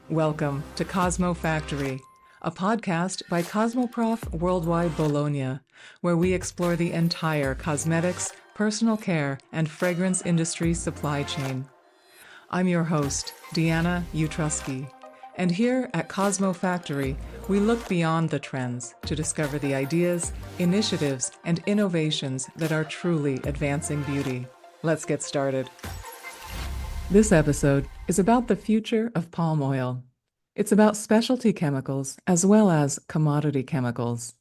Welcome to CosmoFactory, a podcast by Cosmoprof Worldwide Bologna, where we explore the entire cosmetics, personal care, and fragrance industry supply chain. I'm your host, Deanna Utrusky, and here at CosmoFactory, we look beyond the trends to discover the ideas, initiatives, and innovations that are truly advancing beauty. Let's get started. This episode is about the future of palm oil. It's about specialty chemicals as well as commodity chemicals.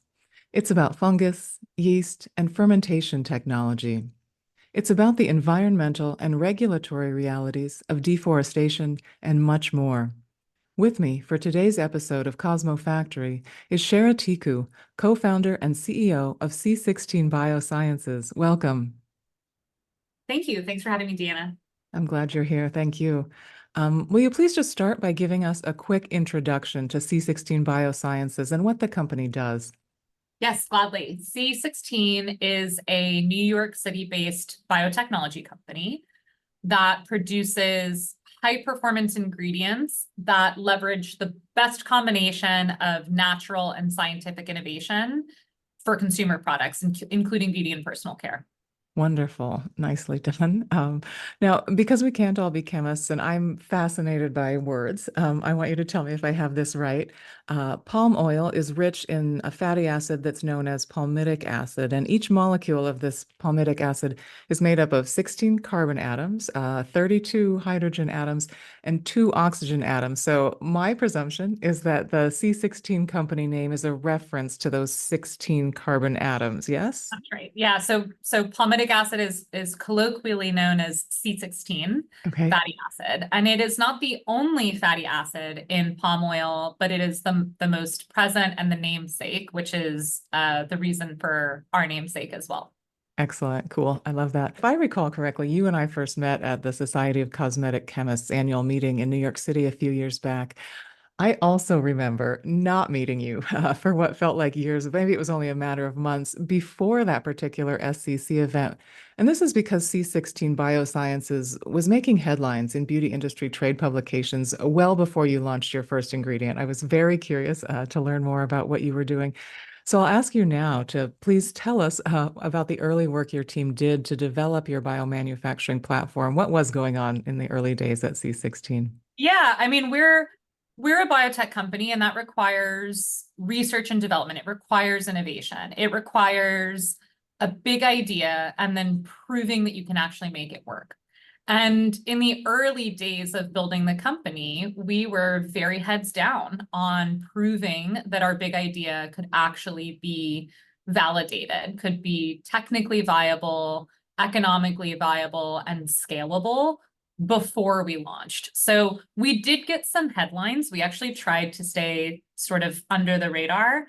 It's about fungus, yeast, and fermentation technology. It's about the environmental and regulatory realities of deforestation and much more. With me for today's episode of CosmoFactory is Shara Ticku, co-founder and CEO of C-16 Biosciences. Welcome. Thank you. Thanks for having me, Deanna. I'm glad you're here. Thank you. Will you please just start by giving us a quick introduction to C-16 Biosciences and what the company does? Yes, gladly. C-16 is a New York City-based biotechnology company that produces high-performance ingredients that leverage the best combination of natural and scientific innovation for consumer products, including beauty and personal care. Wonderful. Nicely done. Now, because we can't all be chemists and I'm fascinated by words, I want you to tell me if I have this right. Palm oil is rich in a fatty acid that's known as palmitic acid, and each molecule of this palmitic acid is made up of 16 carbon atoms, 32 hydrogen atoms, and 2 oxygen atoms. So my presumption is that the C-16 company name is a reference to those 16 carbon atoms, yes? That's right. Yeah. So palmitic acid is colloquially known as C-16 Okay. fatty acid, and it is not the only fatty acid in palm oil, but it is the most present and the namesake, which is the reason for our namesake as well. Excellent. Cool. I love that. If I recall correctly, you and I first met at the Society of Cosmetic Chemists annual meeting in New York City a few years back. I also remember not meeting you for what felt like years, maybe it was only a matter of months before that particular SCC event. And this is because C-16 Biosciences was making headlines in beauty industry trade publications well before you launched your first ingredient. I was very curious to learn more about what you were doing. So I'll ask you now to please tell us about the early work your team did to develop your biomanufacturing platform. What was going on in the early days at C-16? Yeah, I mean, we're a biotech company, and that requires research and development. It requires innovation. It requires a big idea and then proving that you can actually make it work. And in the early days of building the company, we were very heads down on proving that our big idea could actually be validated, could be technically viable, economically viable, and scalable before we launched. So we did get some headlines. We actually tried to stay sort of under the radar,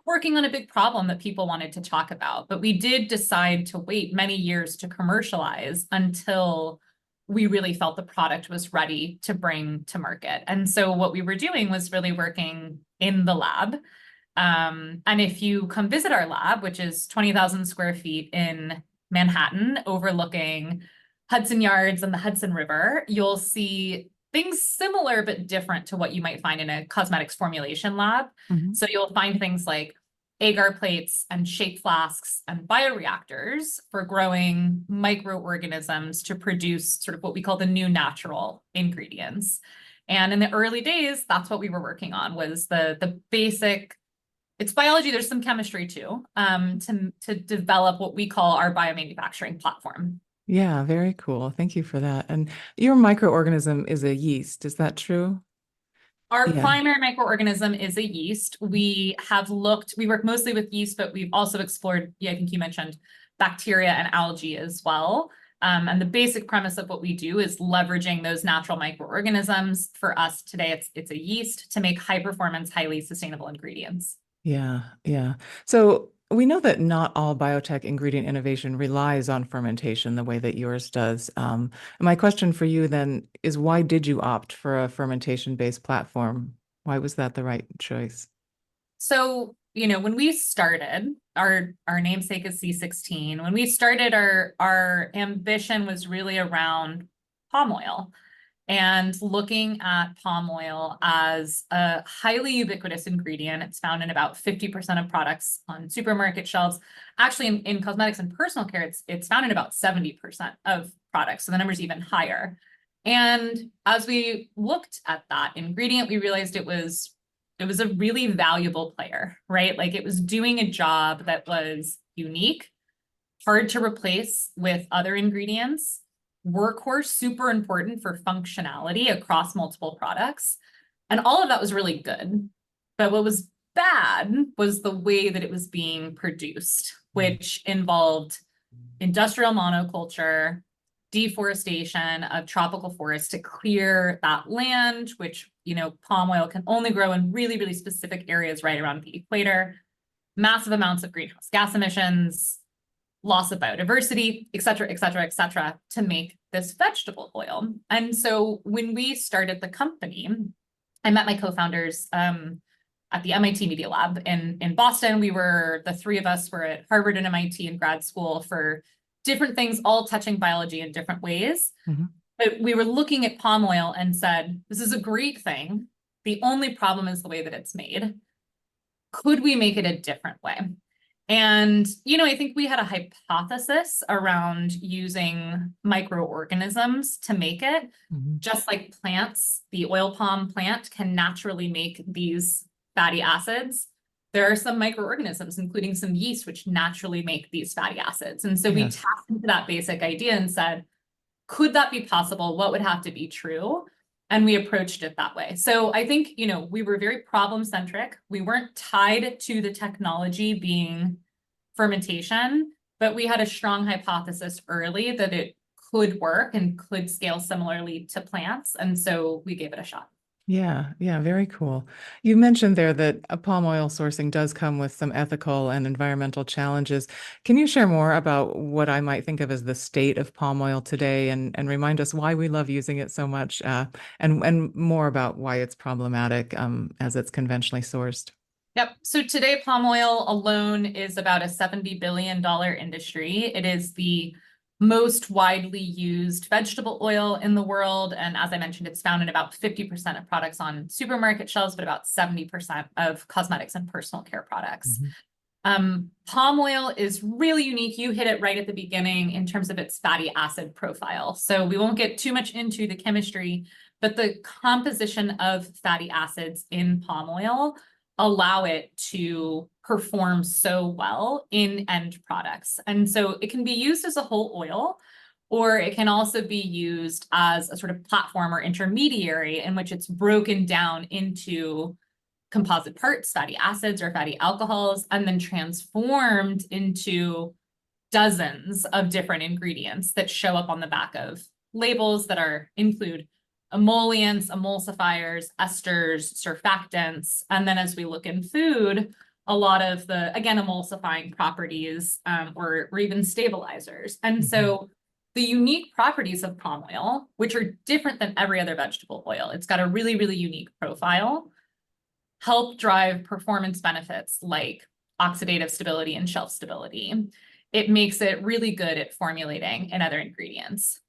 working on a big problem that people wanted to talk about. But we did decide to wait many years to commercialize until we really felt the product was ready to bring to market. And so what we were doing was really working in the lab. And if you come visit our lab, which is 20,000 square feet in Manhattan, overlooking Hudson Yards and the Hudson River, you'll see things similar but different to what you might find in a cosmetics formulation lab. Mm-hmm. So you'll find things like agar plates and shake flasks and bioreactors for growing microorganisms to produce sort of what we call the new natural ingredients. And in the early days, that's what we were working on, was the basic, it's biology, there's some chemistry too, to develop what we call our biomanufacturing platform. Yeah, very cool. Thank you for that. And your microorganism is a yeast, is that true? Our primary microorganism is a yeast. We work mostly with yeast, but we've also explored, I think you mentioned, bacteria and algae as well. And the basic premise of what we do is leveraging those natural microorganisms. For us today, it's a yeast to make high performance, highly sustainable ingredients. Yeah. So we know that not all biotech ingredient innovation relies on fermentation the way that yours does. My question for you then is, why did you opt for a fermentation-based platform? Why was that the right choice? So, when we started, our namesake is C-16. When we started, our ambition was really around palm oil. and looking at palm oil as a highly ubiquitous ingredient. It's found in about 50% of products on supermarket shelves. Actually, in cosmetics and personal care, it's found in about 70% of products, so the number's even higher. And as we looked at that ingredient, we realized it was a really valuable player, right? Like it was doing a job that was unique, hard to replace with other ingredients, workhorse, super important for functionality across multiple products. And all of that was really good. But what was bad was the way that it was being produced, which involved industrial monoculture, deforestation of tropical forests to clear that land, which, palm oil can only grow in really, really specific areas right around the equator, massive amounts of greenhouse gas emissions, loss of biodiversity, et cetera, to make this vegetable oil. And so when we started the company, I met my co-founders at the MIT Media Lab in Boston. The three of us were at Harvard and MIT in grad school for different things, all touching biology in different ways. Mm-hmm. But we were looking at palm oil and said, this is a great thing. The only problem is the way that it's made. Could we make it a different way? And, I think we had a hypothesis around using microorganisms to make it. Mm-hmm. Just like plants, the oil palm plant can naturally make these fatty acids. There are some microorganisms, including some yeast, which naturally make these fatty acids. And so we tapped into that basic idea and said, could that be possible? What would have to be true? And we approached it that way. So I think, we were very problem-centric. We weren't tied to the technology being fermentation, but we had a strong hypothesis early that it could work and could scale similarly to plants. And so we gave it a shot. Yeah, very cool. You mentioned there that palm oil sourcing does come with some ethical and environmental challenges. Can you share more about what I might think of as the state of palm oil today and remind us why we love using it so much and more about why it's problematic as it's conventionally sourced? Yep. So today, palm oil alone is about a $70 billion industry. It is the most widely used vegetable oil in the world. And as I mentioned, it's found in about 50% of products on supermarket shelves, but about 70% of cosmetics and personal care products. Mm-hmm. Palm oil is really unique. You hit it right at the beginning in terms of its fatty acid profile. So we won't get too much into the chemistry, but the composition of fatty acids in palm oil allow it to perform so well in end products. And so it can be used as a whole oil, or it can also be used as a sort of platform or intermediary in which it's broken down into composite parts, fatty acids or fatty alcohols, and then transformed into dozens of different ingredients that show up on the back of labels that include emollients, emulsifiers, esters, surfactants. And then as we look in food, a lot of the, again, emulsifying properties or even stabilizers. And so the unique properties of palm oil, which are different than every other vegetable oil, it's got a really, really unique profile, help drive performance benefits like oxidative stability and shelf stability. It makes it really good at formulating in other ingredients.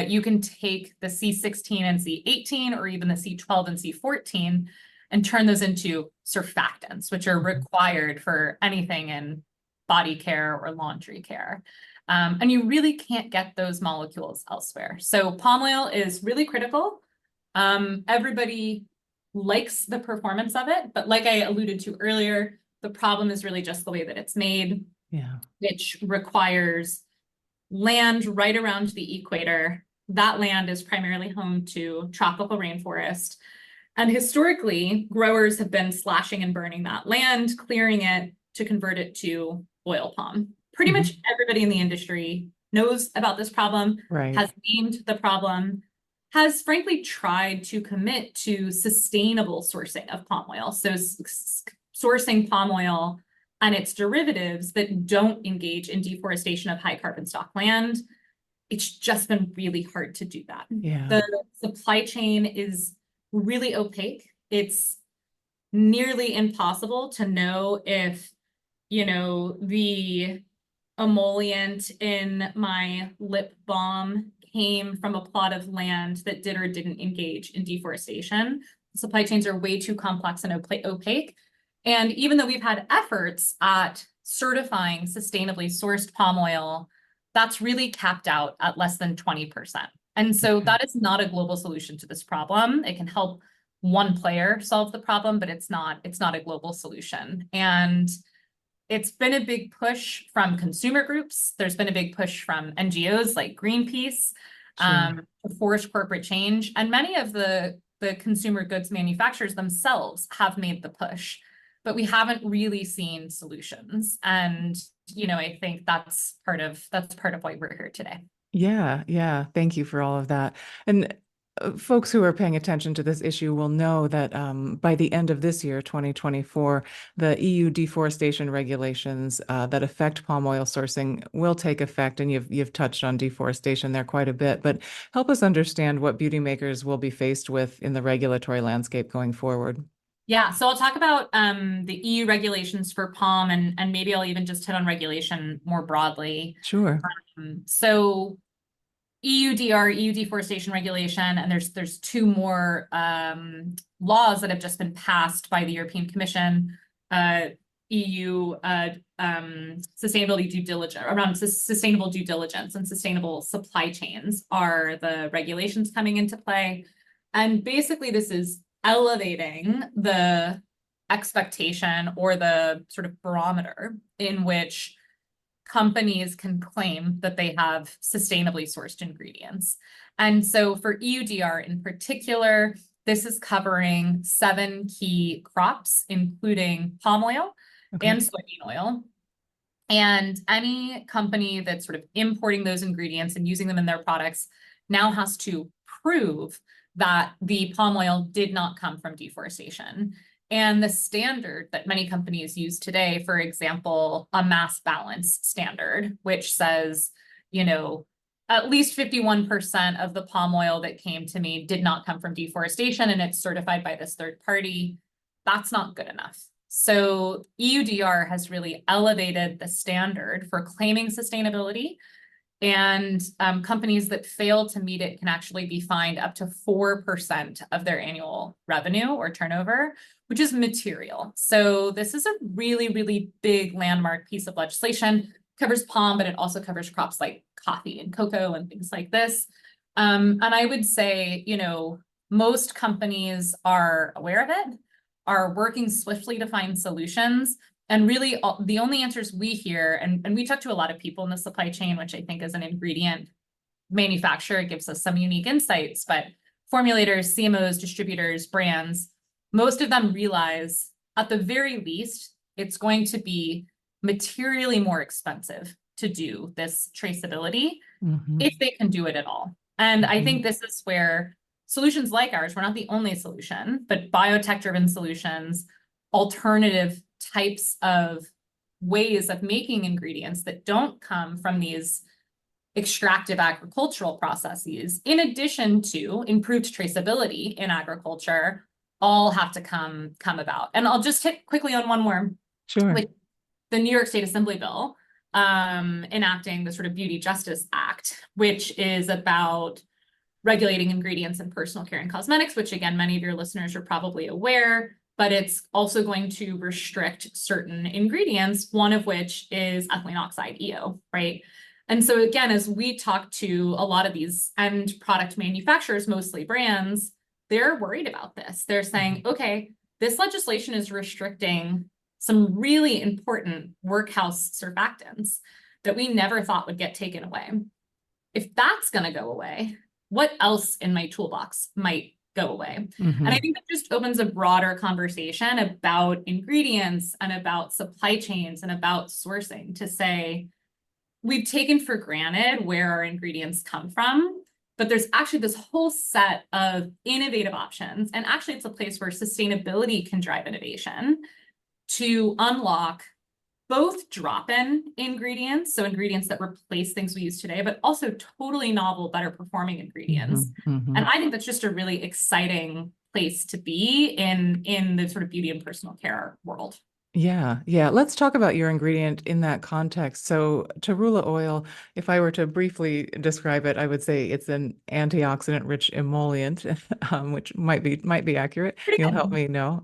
You can take the C-16 and C-18 or even the C-12 and C-14 and turn those into surfactants, which are required for anything in body care or laundry care. And you really can't get those molecules elsewhere. So palm oil is really critical. Everybody likes the performance of it, but like I alluded to earlier, the problem is really just the way that it's made, which requires land right around the equator. That land is primarily home to tropical rainforest. And historically, growers have been slashing and burning that land, clearing it to convert it to oil palm. Pretty much everybody in the industry knows about this problem, has named the problem, has frankly tried to commit to sustainable sourcing of palm oil. So sourcing palm oil and its derivatives that don't engage in deforestation of high carbon stock land. It's just been really hard to do that. The supply chain is really opaque. It's nearly impossible to know if, the emollient in my lip balm came from a plot of land that did or didn't engage in deforestation. Supply chains are way too complex and opaque. And even though we've had efforts at certifying sustainably sourced palm oil, that's really capped out at less than 20%. And so that is not a global solution to this problem. It can help one player solve the problem, but it's not a global solution. And it's been a big push from consumer groups. There's been a big push from NGOs like Greenpeace to force corporate change. And many of the consumer goods manufacturers themselves have made the push, but we haven't really seen solutions. And, I think that's part of why we're here today. Yeah. Thank you for all of that. And folks who are paying attention to this issue will know that by the end of this year, 2024, the EU deforestation regulations that affect palm oil sourcing will take effect. And you've touched on deforestation there quite a bit, but help us understand what beauty makers will be faced with in the regulatory landscape going forward. Yeah, so I'll talk about the EU regulations for palm, and maybe I'll even just hit on regulation more broadly. Sure. So EUDR, EU deforestation regulation, and there's two more laws that have just been passed by the European Commission. EU sustainability due diligence, around sustainable due diligence and sustainable supply chains are the regulations coming into play. And basically this is elevating the expectation or the sort of barometer in which companies can claim that they have sustainably sourced ingredients. And so for EUDR in particular, this is covering 7 key crops, including palm oil and soybean oil. And any company that's sort of importing those ingredients and using them in their products now has to prove that the palm oil did not come from deforestation. And the standard that many companies use today, for example, a mass balance standard, which says, at least 51% of the palm oil that came to me did not come from deforestation, and it's certified by this third party, that's not good enough. So EUDR has really elevated the standard for claiming sustainability. And companies that fail to meet it can actually be fined up to 4% of their annual revenue or turnover, which is material. So this is a really, really big landmark piece of legislation. It covers palm, but it also covers crops like coffee and cocoa and things like this. And I would say, most companies are aware of it, are working swiftly to find solutions. And really, the only answers we hear, and we talk to a lot of people in the supply chain, which I think as an ingredient manufacturer gives us some unique insights, but formulators, CMOs, distributors, brands, most of them realize at the very least, it's going to be materially more expensive to do this traceability if they can do it at all. And I think this is where solutions like ours, we're not the only solution, but biotech-driven solutions, alternative types of ways of making ingredients that don't come from these extractive agricultural processes, in addition to improved traceability in agriculture, all have to come about. And I'll just hit quickly on one more. Sure. With the New York State Assembly bill enacting the sort of Beauty Justice Act, which is about regulating ingredients in personal care and cosmetics, which again, many of your listeners are probably aware, but it's also going to restrict certain ingredients, one of which is ethylene oxide, EO, right? And so again, as we talk to a lot of these end product manufacturers, mostly brands, they're worried about this. They're saying, okay, this legislation is restricting some really important workhouse surfactants that we never thought would get taken away. If that's going to go away, what else in my toolbox might go away? And I think that just opens a broader conversation about ingredients and about supply chains and about sourcing to say, we've taken for granted where our ingredients come from, but there's actually this whole set of innovative options. And actually it's a place where sustainability can drive innovation to unlock both drop-in ingredients, so ingredients that replace things we use today, but also totally novel, better performing ingredients. And I think that's just a really exciting place to be in the sort of beauty and personal care world. Yeah, yeah. Let's talk about your ingredient in that context. So, Torula oil, if I were to briefly describe it, I would say it's an antioxidant-rich emollient, which might be accurate. Pretty You'll help good. me know.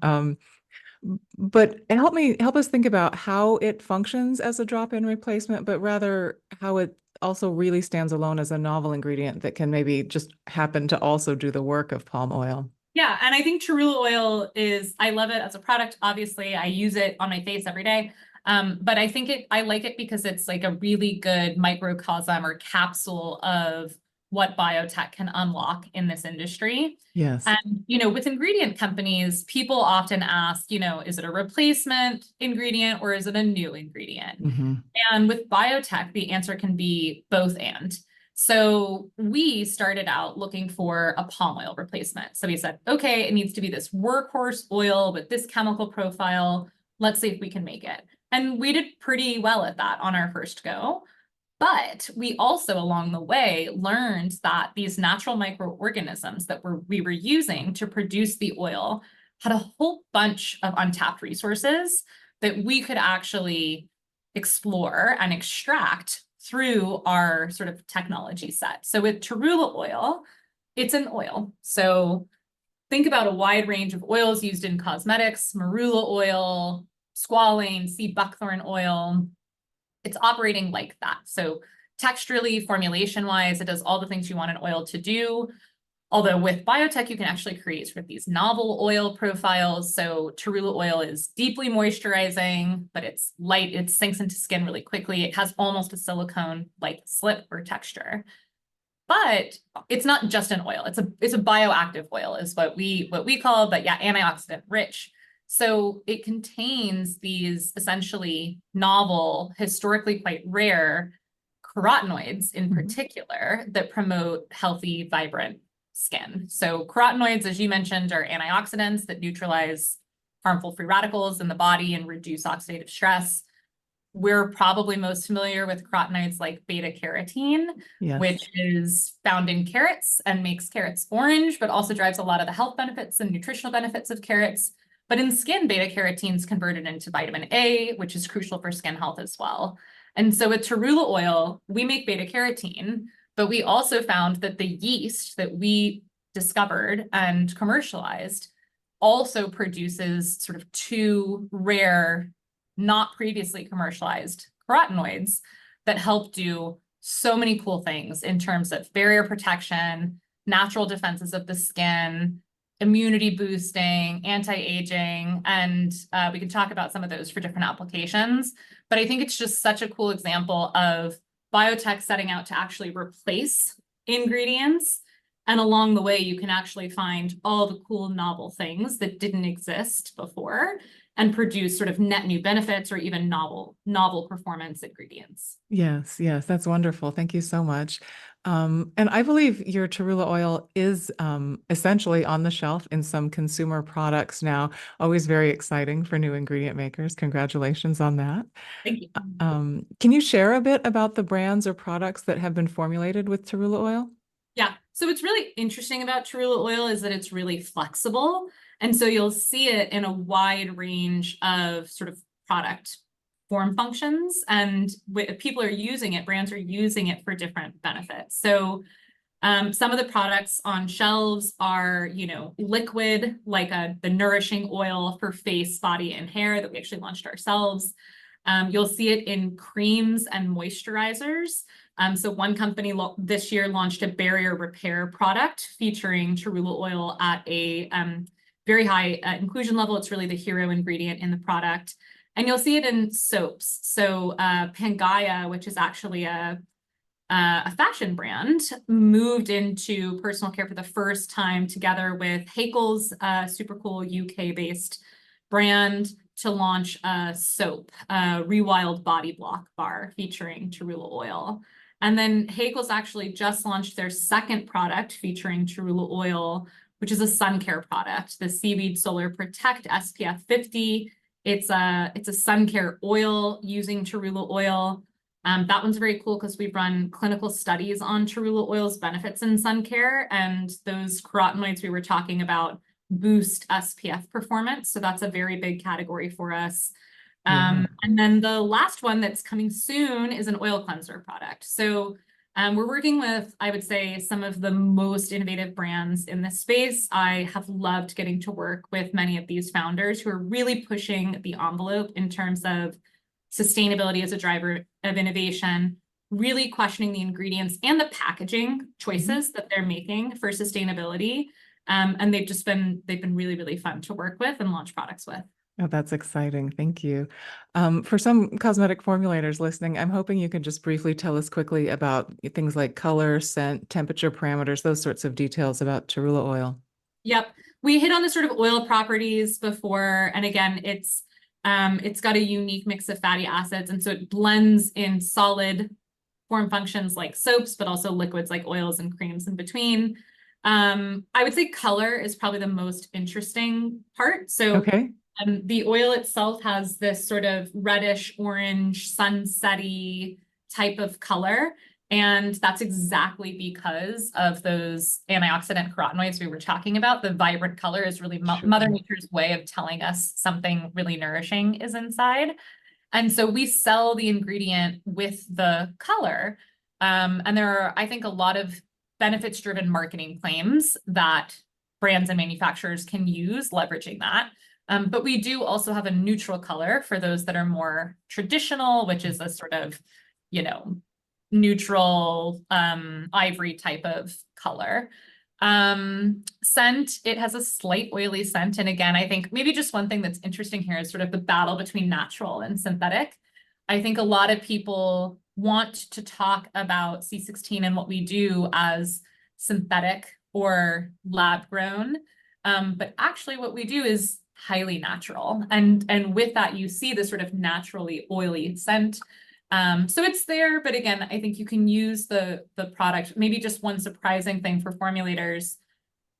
But help us think about how it functions as a drop-in replacement, but rather how it also really stands alone as a novel ingredient that can maybe just happen to also do the work of palm oil. Yeah, and I think Torula oil I love it as a product. Obviously, I use it on my face every day. But I like it because it's like a really good microcosm or capsule of what biotech can unlock in this industry. Yes. And, with ingredient companies, people often ask, is it a replacement ingredient or is it a new ingredient? Hmm. And with biotech, the answer can be both and. So we started out looking for a palm oil replacement. So we said, okay, it needs to be this workhorse oil with this chemical profile. Let's see if we can make it. And we did pretty well at that on our first go. But we also, along the way, learned that these natural microorganisms that we were using to produce the oil had a whole bunch of untapped resources that we could actually explore and extract through our sort of technology set. So with Torula oil, it's an oil. So think about a wide range of oils used in cosmetics, marula oil, squalane, sea buckthorn oil. It's operating like that. So texturally, formulation-wise, it does all the things you want an oil to do. Although with biotech, you can actually create sort of these novel oil profiles. So Torula oil is deeply moisturizing, but it's light, it sinks into skin really quickly. It has almost a silicone-like slip or texture. But it's not just an oil. It's a bioactive oil is what we call, but yeah, antioxidant rich. So it contains these essentially novel, historically quite rare carotenoids in particular that promote healthy, vibrant skin. So carotenoids, as you mentioned, are antioxidants that neutralize harmful free radicals in the body and reduce oxidative stress. We're probably most familiar with carotenoids like beta carotene, Yes. which is found in carrots and makes carrots orange, but also drives a lot of the health benefits and nutritional benefits of carrots. But in skin, beta carotene is converted into vitamin A, which is crucial for skin health as well. And so with Torula oil, we make beta carotene, but we also found that the yeast that we discovered and commercialized also produces sort of two rare, not previously commercialized carotenoids that help do so many cool things in terms of barrier protection, natural defenses of the skin, immunity boosting, anti-aging, and we can talk about some of those for different applications. But I think it's just such a cool example of biotech setting out to actually replace ingredients. And along the way, you can actually find all the cool novel things that didn't exist before and produce sort of net new benefits or even novel performance ingredients. Yes, yes, that's wonderful. Thank you so much. And I believe your Torula oil is essentially on the shelf in some consumer products now. Always very exciting for new ingredient makers. Congratulations on that. Thank you. Can you share a bit about the brands or products that have been formulated with Torula oil? Yeah, so what's really interesting about Torula oil is that it's really flexible. And so you'll see it in a wide range of sort of product form functions. And people are using it, brands are using it for different benefits. So some of the products on shelves are, liquid, like the nourishing oil for face, body, and hair that we actually launched ourselves. You'll see it in creams and moisturizers. So one company this year launched a barrier repair product featuring Torula oil at a very high inclusion level. It's really the hero ingredient in the product. And you'll see it in soaps. So Pangea, which is actually a fashion brand, moved into personal care for the first time together with Hakel's super cool UK-based brand to launch a soap, Rewild Body Block Bar featuring Torula oil. And then Hakel's actually just launched their second product featuring Torula oil, which is a sun care product, the Seaweed Solar Protect SPF 50. It's a sun care oil using Torula oil. That one's very cool because we've run clinical studies on Torula oil's benefits in sun care, and those carotenoids we were talking about boost SPF performance. So that's a very big category for us. Yeah. And then the last one that's coming soon is an oil cleanser product. So we're working with, I would say, some of the most innovative brands in this space. I have loved getting to work with many of these founders who are really pushing the envelope in terms of sustainability as a driver of innovation, really questioning the ingredients and the packaging choices that they're making for sustainability. And they've been really, really fun to work with and launch products with. Oh, that's exciting. Thank you. For some cosmetic formulators listening, I'm hoping you can just briefly tell us quickly about things like color, scent, temperature parameters, those sorts of details about Torula oil. Yep. We hit on the sort of oil properties before, and again, it's got a unique mix of fatty acids, and so it blends in solid form functions like soaps, but also liquids like oils and creams in between. I would say color is probably the most interesting part. So Okay. the oil itself has this sort of reddish orange sunsetty type of color. And that's exactly because of those antioxidant carotenoids we were talking about. The vibrant color is really Sure. Mother Nature's way of telling us something really nourishing is inside. And so we sell the ingredient with the color. And there are, I think, a lot of benefits-driven marketing claims that brands and manufacturers can use leveraging that. But we do also have a neutral color for those that are more traditional, which is a sort of, neutral ivory type of color. Scent, it has a slight oily scent. And again, I think maybe just one thing that's interesting here is sort of the battle between natural and synthetic. I think a lot of people want to talk about C-16 and what we do as synthetic or lab grown. But actually what we do is highly natural. And with that, you see the sort of naturally oily scent. So it's there, but again, I think you can use the product. Maybe just one surprising thing for formulators.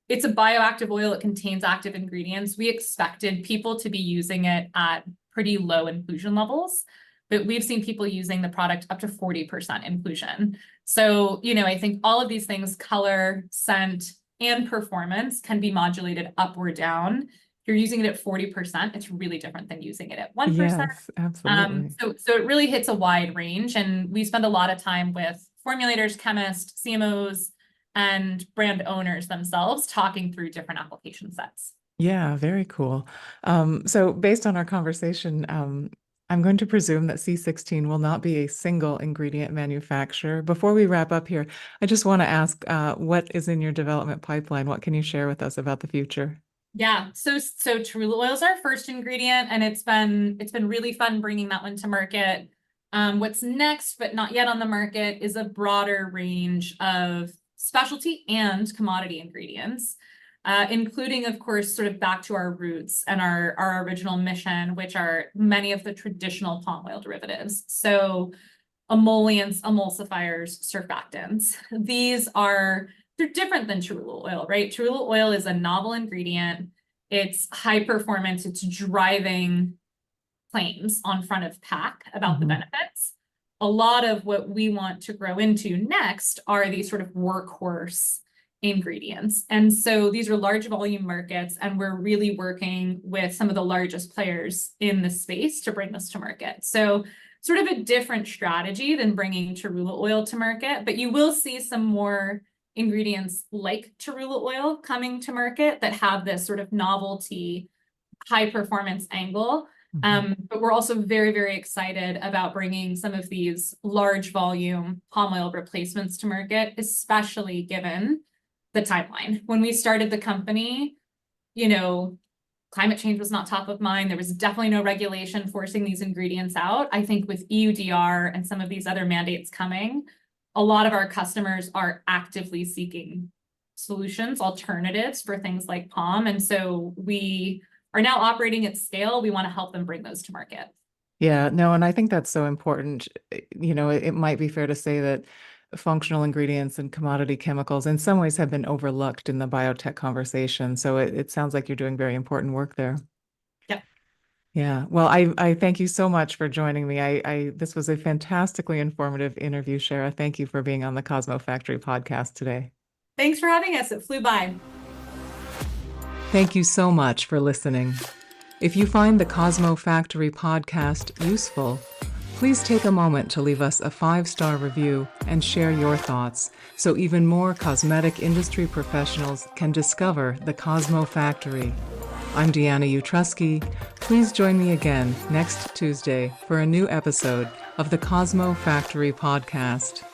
It's a bioactive oil. It contains active ingredients. We expected people to be using it at pretty low inclusion levels, but we've seen people using the product up to 40% inclusion. So, I think all of these things, color, scent, and performance can be modulated up or down. If you're using it at 40%, it's really different than using it at 1%. Yes, absolutely. So it really hits a wide range, and we spend a lot of time with formulators, chemists, CMOs, and brand owners themselves talking through different application sets. Yeah, very cool. So based on our conversation, I'm going to presume that C-16 will not be a single ingredient manufacturer. Before we wrap up here, I just want to ask, what is in your development pipeline? What can you share with us about the future? Yeah, so Torula oil is our first ingredient, and it's been really fun bringing that one to market. What's next, but not yet on the market, is a broader range of specialty and commodity ingredients, including, of course, sort of back to our roots and our original mission, which are many of the traditional palm oil derivatives. So emollients, emulsifiers, surfactants. They're different than Torula oil, right? Torula oil is a novel ingredient. It's high performance. It's driving claims on front of pack about the benefits. A lot of what we want to grow into next are these sort of workhorse ingredients. And so these are large volume markets, and we're really working with some of the largest players in the space to bring this to market. So sort of a different strategy than bringing Torula oil to market, but you will see some more ingredients like Torula oil coming to market that have this sort of novelty, high performance angle. But we're also very, very excited about bringing some of these large volume palm oil replacements to market, especially given the timeline. When we started the company, climate change was not top of mind. There was definitely no regulation forcing these ingredients out. I think with EUDR and some of these other mandates coming, a lot of our customers are actively seeking solutions, alternatives for things like palm. And so we are now operating at scale. We want to help them bring those to market. Yeah, no, and I think that's so important. It might be fair to say that functional ingredients and commodity chemicals in some ways have been overlooked in the biotech conversation. So it sounds like you're doing very important work there. Yep. Yeah. Well, I thank you so much for joining me. This was a fantastically informative interview, Shara. Thank you for being on the CosmoFactory podcast today. Thanks for having us. It flew by. Thank you so much for listening. If you find the CosmoFactory podcast useful, please take a moment to leave us a 5-star review and share your thoughts so even more cosmetic industry professionals can discover the CosmoFactory. I'm Deanna Utrusky. Please join me again next Tuesday for a new episode of the CosmoFactory podcast.